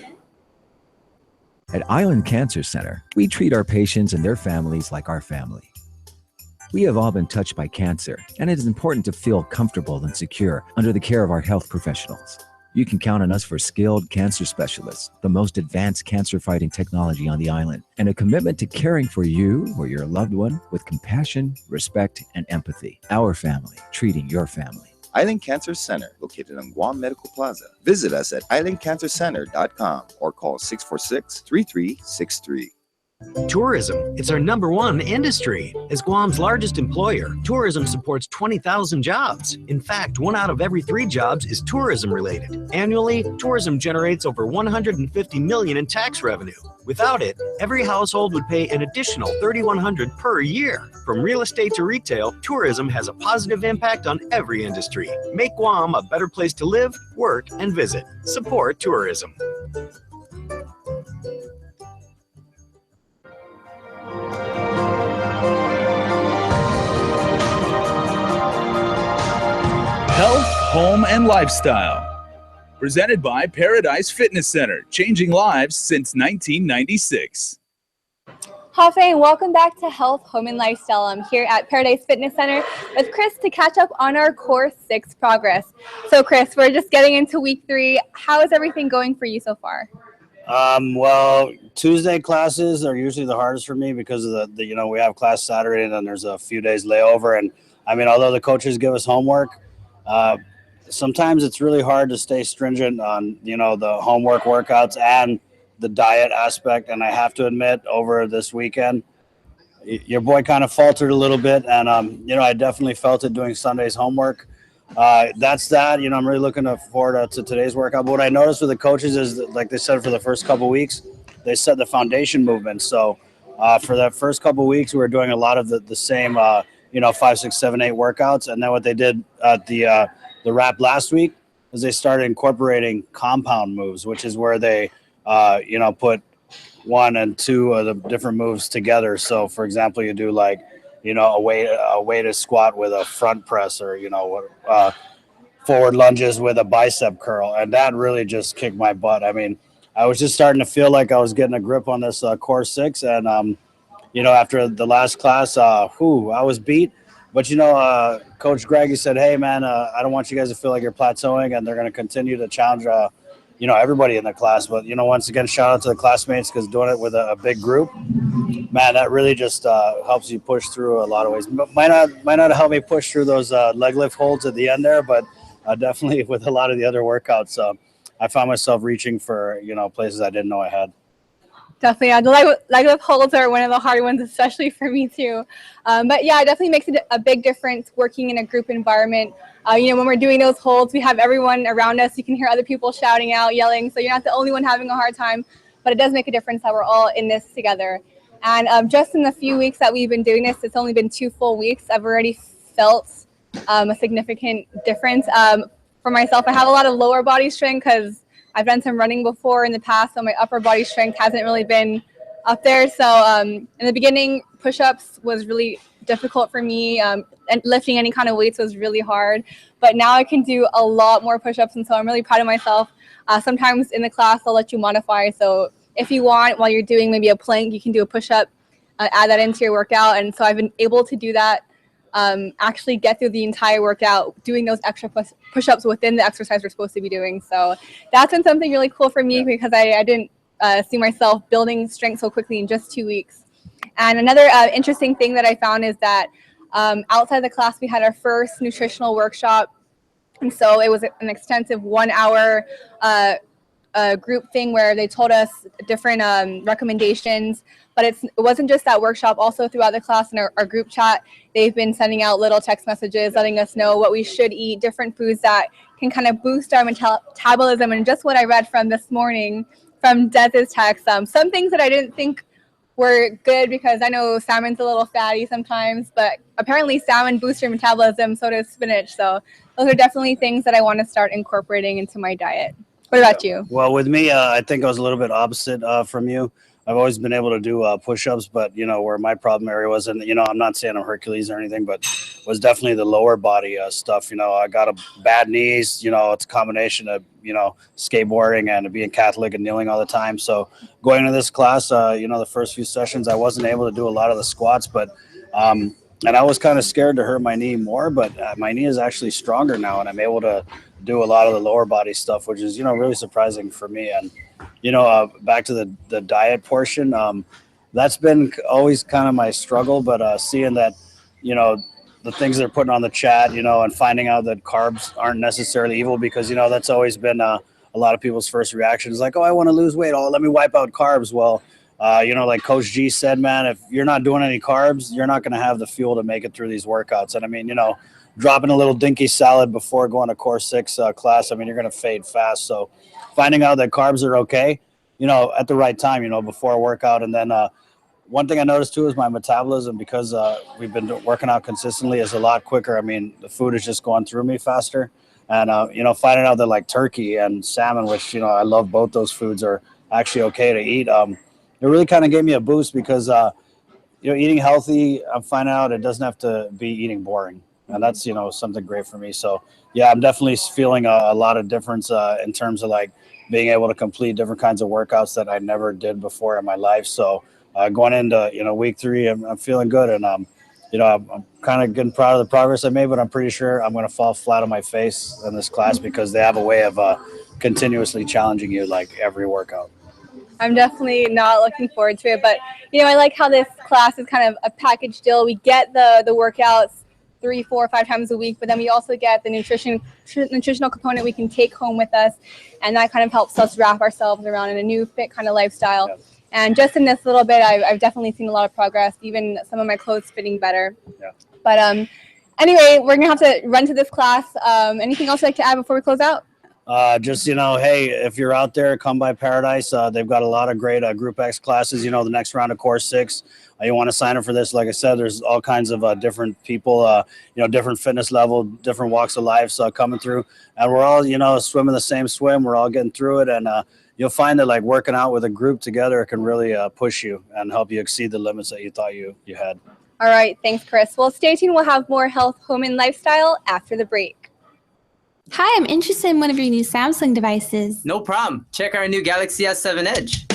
At Island Cancer Center, we treat our patients and their families like our family. We have all been touched by cancer, and it is important to feel comfortable and secure under the care of our health professionals. You can count on us for skilled cancer specialists, the most advanced cancer-fighting technology on the island, and a commitment to caring for you or your loved one with compassion, respect, and empathy. Our family, treating your family. Island Cancer Center, located on Guam Medical Plaza. Visit us at islandcancercenter.com or call 646-3363. Tourism, it's our #1 industry. As Guam's largest employer, tourism supports 20,000 jobs. In fact, 1 out of every 3 jobs is tourism related. Annually, tourism generates over $150 million in tax revenue. Without it, every household would pay an additional $3,100 per year. From real estate to retail, tourism has a positive impact on every industry. Make Guam a better place to live, work, and visit. Support tourism. Health, Home, and Lifestyle. Presented by Paradise Fitness Center, changing lives since 1996. Hafe, welcome back to Health, Home, and Lifestyle. I'm here at Paradise Fitness Center with Chris to catch up on our Core 6 progress. So Chris, we're just getting into week 3. How is everything going for you so far? Well, Tuesday classes are usually the hardest for me because of the we have class Saturday and then there's a few days layover. And I mean, although the coaches give us homework, sometimes it's really hard to stay stringent on, the homework workouts and the diet aspect. And I have to admit, over this weekend, your boy kind of faltered a little bit. And, I definitely felt it doing Sunday's homework. That's that. I'm really looking forward to today's workout. But what I noticed with the coaches is that, like they said, for the first couple of weeks, they set the foundation movement. So for that first couple of weeks, we were doing a lot of the same, 5, 6, 7, 8 workouts. And then what they did at the wrap last week is they started incorporating compound moves, which is where they, put 1 and 2 of the different moves together. So, for example, you do like, a weighted squat with a front press, or forward lunges with a bicep curl, and that really just kicked my butt. I mean, I was just starting to feel like I was getting a grip on this Core 6, and after the last class, I was beat. But Coach Greg, he said, "Hey man, I don't want you guys to feel like you're plateauing, and they're going to continue to challenge everybody in the class." But once again, shout out to the classmates, because doing it with a big group, man, that really just helps you push through a lot of ways. Might not help me push through those leg lift holds at the end there, but definitely with a lot of the other workouts, I found myself reaching for places I didn't know I had. Definitely, yeah. The leg lift holds are one of the hard ones, especially for me too. But yeah, it definitely makes a big difference working in a group environment. When we're doing those holds, we have everyone around us. You can hear other people shouting out, yelling, so you're not the only one having a hard time. But it does make a difference that we're all in this together. And just in the few weeks that we've been doing this, it's only been 2 full weeks, I've already felt a significant difference. For myself, I have a lot of lower body strength because I've done some running before in the past, so my upper body strength hasn't really been up there. So in the beginning, push-ups was really difficult for me, and lifting any kind of weights was really hard. But now I can do a lot more push-ups, and so I'm really proud of myself. Sometimes in the class, they'll let you modify. So if you want, while you're doing maybe a plank, you can do a push-up, add that into your workout. And so I've been able to do that, actually get through the entire workout, doing those extra push-ups within the exercise we're supposed to be doing. So that's been something really cool for me, because I didn't see myself building strength so quickly in just 2 weeks. And another interesting thing that I found is that outside the class, we had our first nutritional workshop. And so it was an extensive 1-hour group thing where they told us different recommendations. But it wasn't just that workshop. Also throughout the class in our group chat, they've been sending out little text messages letting us know what we should eat, different foods that can kind of boost our metabolism. And just what I read from this morning from Dez's text, some things that I didn't think were good because I know salmon's a little fatty sometimes, but apparently salmon boosts your metabolism, so does spinach. So those are definitely things that I want to start incorporating into my diet. What about you? Well, with me, I think I was a little bit opposite from you. I've always been able to do push-ups, but where my problem area was, and I'm not saying I'm Hercules or anything, but was definitely the lower body stuff. I got a bad knees. It's a combination of skateboarding and being Catholic and kneeling all the time. So going to this class, the first few sessions, I wasn't able to do a lot of the squats, but and I was kind of scared to hurt my knee more, but my knee is actually stronger now, and I'm able to do a lot of the lower body stuff, which is really surprising for me. And back to the diet portion, that's been always kind of my struggle, but seeing that the things they're putting on the chat, and finding out that carbs aren't necessarily evil, because that's always been a lot of people's first reaction is like, oh, I want to lose weight, oh, let me wipe out carbs. Well, like Coach G said, man, if you're not doing any carbs, you're not going to have the fuel to make it through these workouts. And I mean, dropping a little dinky salad before going to Core 6 class, I mean, you're going to fade fast. So finding out that carbs are okay, at the right time, before a workout. And then one thing I noticed too is my metabolism, because we've been working out consistently, is a lot quicker. I mean, the food is just going through me faster. And, finding out that like turkey and salmon, which, I love both those foods, are actually okay to eat. It really kind of gave me a boost because, eating healthy, I'm finding out it doesn't have to be eating boring. And that's, something great for me. So, yeah, I'm definitely feeling a lot of difference in terms of like being able to complete different kinds of workouts that I never did before in my life. So going into, week 3, I'm feeling good. And, I'm kind of getting proud of the progress I made, but I'm pretty sure I'm going to fall flat on my face in this class because they have a way of continuously challenging you like every workout. I'm definitely not looking forward to it, but I like how this class is kind of a package deal. We get the workouts 3, 4, 5 times a week, but then we also get the nutritional component we can take home with us, and that kind of helps us wrap ourselves around in a new fit kind of lifestyle. Yeah. And just in this little bit, I've definitely seen a lot of progress, even some of my clothes fitting better. Yeah. But anyway, we're gonna have to run to this class. Anything else you'd like to add before we close out? Just, hey, if you're out there, come by Paradise. They've got a lot of great Group X classes, the next round of Core 6. You want to sign up for this. Like I said, there's all kinds of different people, different fitness level, different walks of life coming through. And we're all, swimming the same swim. We're all getting through it. And you'll find that like working out with a group together can really push you and help you exceed the limits that you thought you had. All right. Thanks, Chris. Well, stay tuned. We'll have more health, home, and lifestyle after the break. Hi, I'm interested in one of your new Samsung devices. No problem. Check our new Galaxy S7 Edge.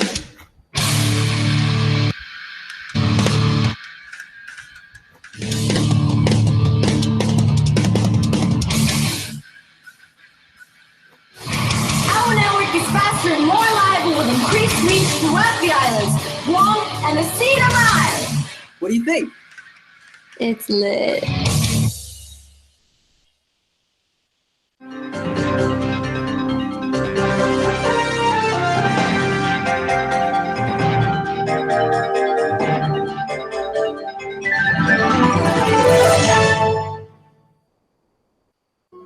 Our network is faster and more reliable with increased reach throughout the islands, Guam, and the Cedar Isles. What do you think? It's lit.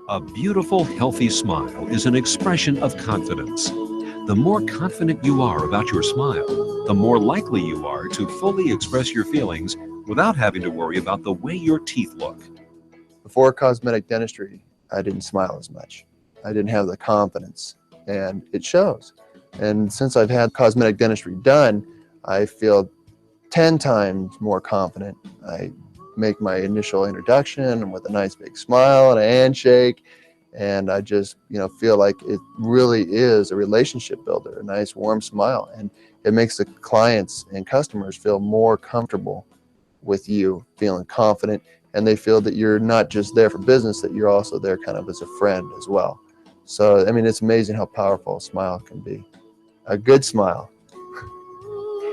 A beautiful, healthy smile is an expression of confidence. The more confident you are about your smile, the more likely you are to fully express your feelings without having to worry about the way your teeth look. Before cosmetic dentistry, I didn't smile as much. I didn't have the confidence, and it shows. And since I've had cosmetic dentistry done, I feel 10 times more confident. I make my initial introduction with a nice big smile and a handshake, and I just feel like it really is a relationship builder, a nice warm smile, and it makes the clients and customers feel more comfortable with you, feeling confident, and they feel that you're not just there for business, that you're also there kind of as a friend as well. So I mean, it's amazing how powerful a smile can be. A good smile.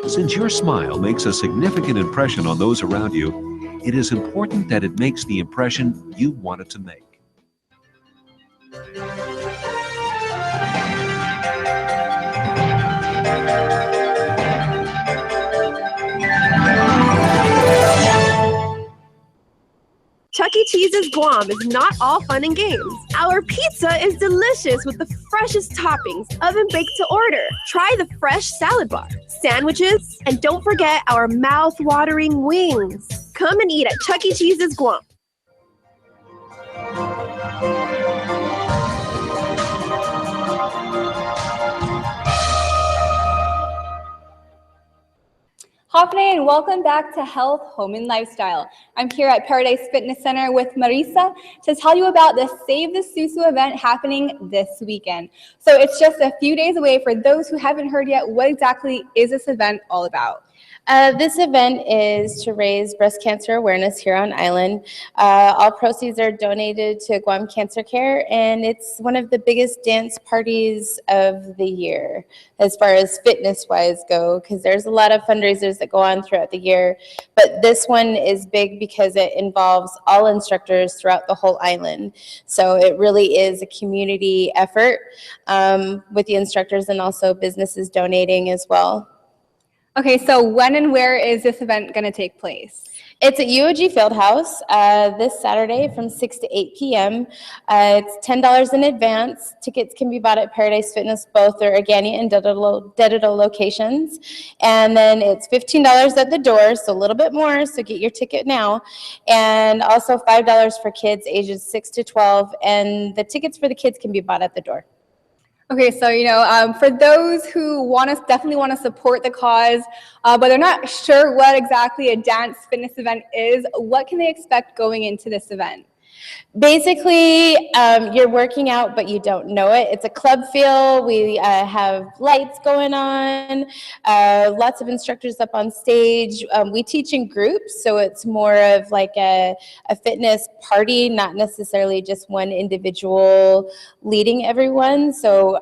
Since your smile makes a significant impression on those around you, it is important that it makes the impression you want it to make. Chuck E. Cheese's Guam is not all fun and games. Our pizza is delicious with the freshest toppings, oven baked to order. Try the fresh salad bar, sandwiches, and don't forget our mouth-watering wings. Come and eat at Chuck E. Cheese's Guam. Hafne, and welcome back to Health, Home, and Lifestyle. I'm here at Paradise Fitness Center with Marisa to tell you about the Save the Susu event happening this weekend. So it's just a few days away. For those who haven't heard yet, what exactly is this event all about? This event is to raise breast cancer awareness here on island. All proceeds are donated to Guam Cancer Care, and it's one of the biggest dance parties of the year as far as fitness-wise go, because there's a lot of fundraisers that go on throughout the year. But this one is big because it involves all instructors throughout the whole island. So it really is a community effort with the instructors and also businesses donating as well. Okay, so when and where is this event going to take place? It's at UOG Fieldhouse this Saturday from 6 to 8 p.m. It's $10 in advance. Tickets can be bought at Paradise Fitness, both their Agani and Dedito locations. And then it's $15 at the door, so a little bit more, so get your ticket now. And also $5 for kids ages 6 to 12, and the tickets for the kids can be bought at the door. Okay, so, for those who definitely want to support the cause, but they're not sure what exactly a dance fitness event is, what can they expect going into this event? Basically, you're working out, but you don't know it. It's a club feel. We have lights going on, lots of instructors up on stage. We teach in groups, so it's more of like a fitness party, not necessarily just one individual leading everyone. So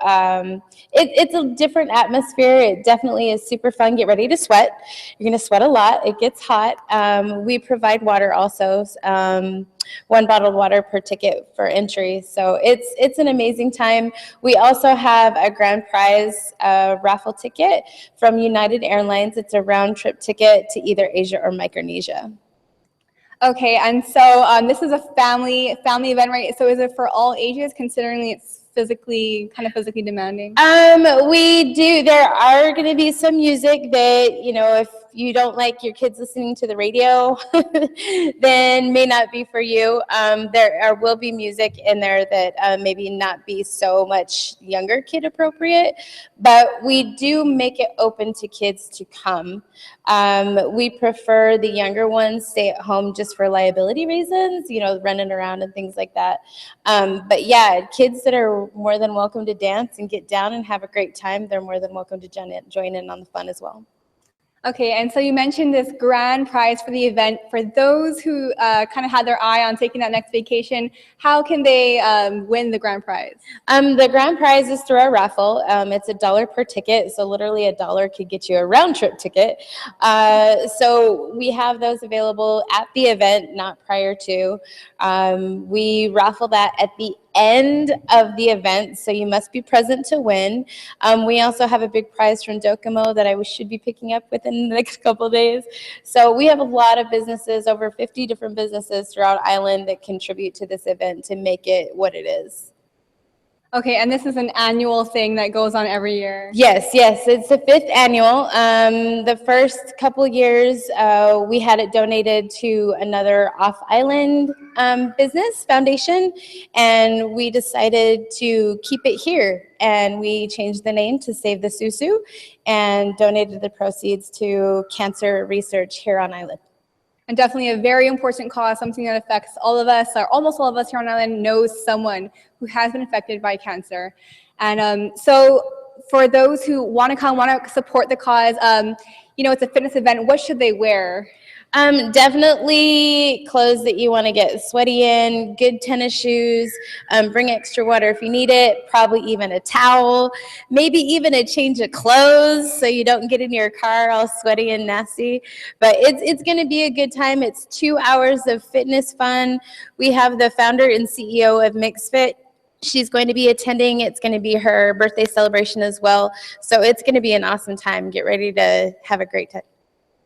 it's a different atmosphere. It definitely is super fun. Get ready to sweat. You're going to sweat a lot. It gets hot. We provide water also. 1 bottle of water per ticket for entry. So it's an amazing time. We also have a grand prize raffle ticket from United Airlines. It's a round trip ticket to either Asia or Micronesia. Okay, and so this is a family event, right? So is it for all ages, considering it's kind of physically demanding? We do. There are going to be some music that, if you don't like your kids listening to the radio, then may not be for you. There will be music in there that maybe not be so much younger kid appropriate, but we do make it open to kids to come. We prefer the younger ones stay at home just for liability reasons, running around and things like that. But yeah, kids that are more than welcome to dance and get down and have a great time, they're more than welcome to join in on the fun as well. Okay, and so you mentioned this grand prize for the event. For those who kind of had their eye on taking that next vacation, how can they win the grand prize? The grand prize is through our raffle. It's $1 per ticket, so literally $1 could get you a round trip ticket. So we have those available at the event, not prior to. We raffle that at the end of the event, so you must be present to win. We also have a big prize from Docomo that I should be picking up within the next couple of days. So we have a lot of businesses, over 50 different businesses throughout Island that contribute to this event to make it what it is. Okay, and this is an annual thing that goes on every year? Yes, it's the 5th annual. The first couple years, we had it donated to another off-island business foundation, and we decided to keep it here. And we changed the name to Save the Susu and donated the proceeds to cancer research here on island. And definitely a very important cause, something that affects all of us, or almost all of us here on island knows someone who has been affected by cancer. And so for those who want to support the cause, it's a fitness event, what should they wear? Definitely clothes that you want to get sweaty in, good tennis shoes, bring extra water if you need it, probably even a towel, maybe even a change of clothes so you don't get in your car all sweaty and nasty. But it's going to be a good time. It's 2 hours of fitness fun. We have the founder and CEO of MixFit. She's going to be attending. It's going to be her birthday celebration as well. So it's going to be an awesome time. Get ready to have a great time.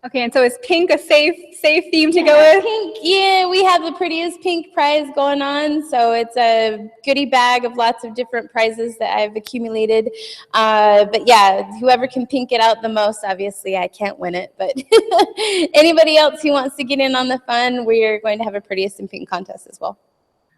Okay, and so is pink a safe theme to go with? Pink, yeah, we have the prettiest pink prize going on. So it's a goodie bag of lots of different prizes that I've accumulated. But yeah, whoever can pink it out the most, obviously I can't win it. But anybody else who wants to get in on the fun, we're going to have a prettiest in pink contest as well.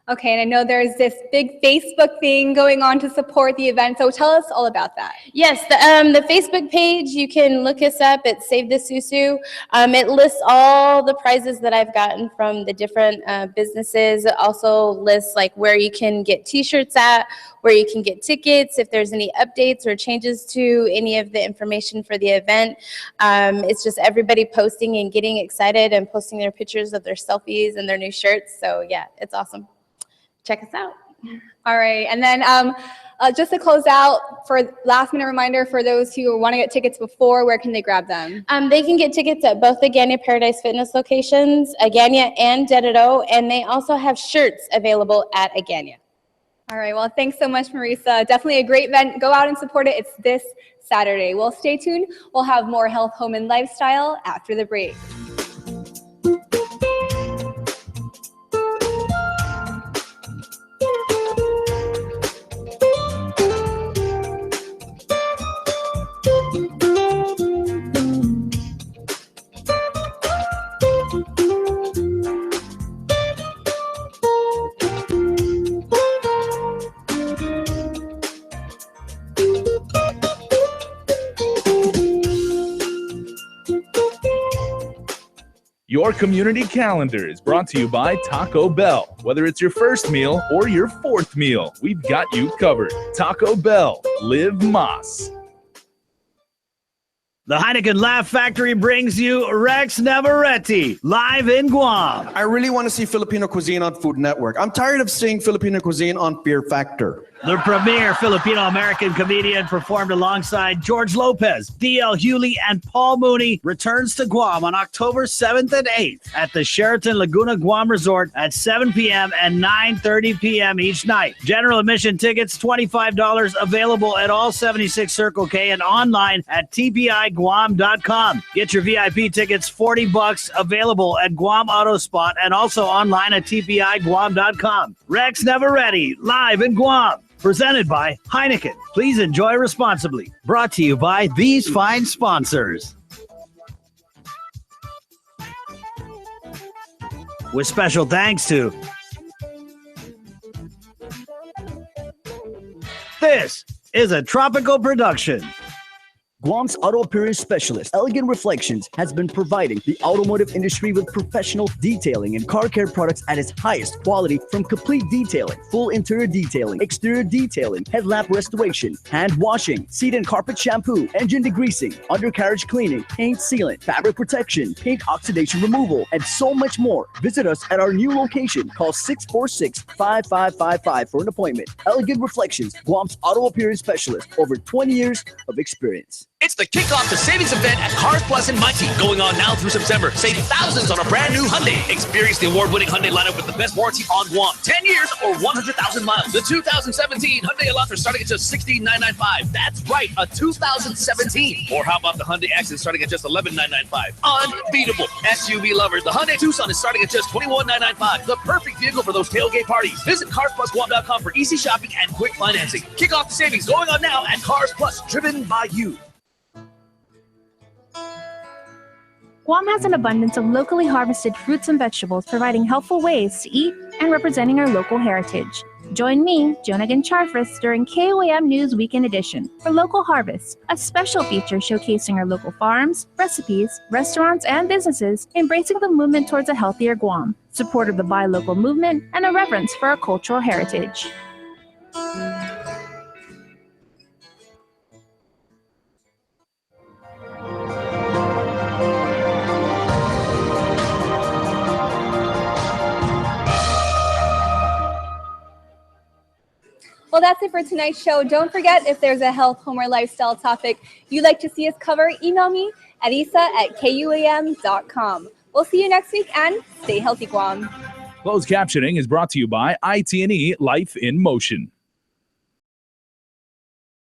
Okay, and I know there's this big Facebook thing going on to support the event, so tell us all about that. Yes, the Facebook page, you can look us up at Save the Susu. It lists all the prizes that I've gotten from the different businesses. It also lists like where you can get t-shirts at, where you can get tickets, if there's any updates or changes to any of the information for the event. It's just everybody posting and getting excited and posting their pictures of their selfies and their new shirts. So yeah, it's awesome. Check us out. All right, and then just to close out, for last minute reminder for those who want to get tickets before, where can they grab them? They can get tickets at both the Agania Paradise Fitness locations, Agania and Dededo, and they also have shirts available at Agania. All right, well, thanks so much, Marisa. Definitely a great event. Go out and support it. It's this Saturday. Well, stay tuned. We'll have more health, home, and lifestyle after the break. Your community calendar is brought to you by Taco Bell. Whether it's your first meal or your fourth meal, we've got you covered. Taco Bell, live Más. The Heineken Laugh Factory brings you Rex Navarrete, live in Guam. I really want to see Filipino cuisine on Food Network. I'm tired of seeing Filipino cuisine on Fear Factor. The premier Filipino-American comedian performed alongside George Lopez, D.L. Hewley, and Paul Mooney returns to Guam on October 7th and 8th at the Sheraton Laguna Guam Resort at 7 p.m. and 9:30 p.m. each night. General admission tickets, $25, available at all 76 Circle K and online at tpiguam.com. Get your VIP tickets, $40, available at Guam Auto Spot and also online at tpiguam.com. Rex Navarrete, live in Guam. Presented by Heineken. Please enjoy responsibly. Brought to you by these fine sponsors. With special thanks to This is a Tropical production. Guam's auto appearance specialist, Elegant Reflections, has been providing the automotive industry with professional detailing and car care products at its highest quality, from complete detailing, full interior detailing, exterior detailing, headlamp restoration, hand washing, seat and carpet shampoo, engine degreasing, undercarriage cleaning, paint sealant, fabric protection, paint oxidation removal, and so much more. Visit us at our new location. Call 646-5555 for an appointment. Elegant Reflections, Guam's auto appearance specialist, over 20 years of experience. It's the kickoff to savings event at Cars Plus in Muncie, going on now through September. Save thousands on a brand new Hyundai. Experience the award-winning Hyundai lineup with the best warranty on Guam. 10 years or 100,000 miles. The 2017 Hyundai Elantra starting at just $16,995. That's right, a 2017. Or how about the Hyundai Accent starting at just $11,995? Unbeatable. SUV lovers, the Hyundai Tucson is starting at just $21,995. The perfect vehicle for those tailgate parties. Visit CarsPlusGuam.com for easy shopping and quick financing. Kick off the savings going on now at Cars Plus, driven by you. Guam has an abundance of locally harvested fruits and vegetables, providing helpful ways to eat and representing our local heritage. Join me, Jonagan Charfris, during KUAM News Weekend Edition for Local Harvest, a special feature showcasing our local farms, recipes, restaurants, and businesses, embracing the movement towards a healthier Guam, support of the Buy Local movement, and a reverence for our cultural heritage. Well, that's it for tonight's show. Don't forget, if there's a health, home, or lifestyle topic you'd like to see us cover, email me at isa@kuam.com. We'll see you next week, and stay healthy, Guam. Closed captioning is brought to you by IT&E Life in Motion.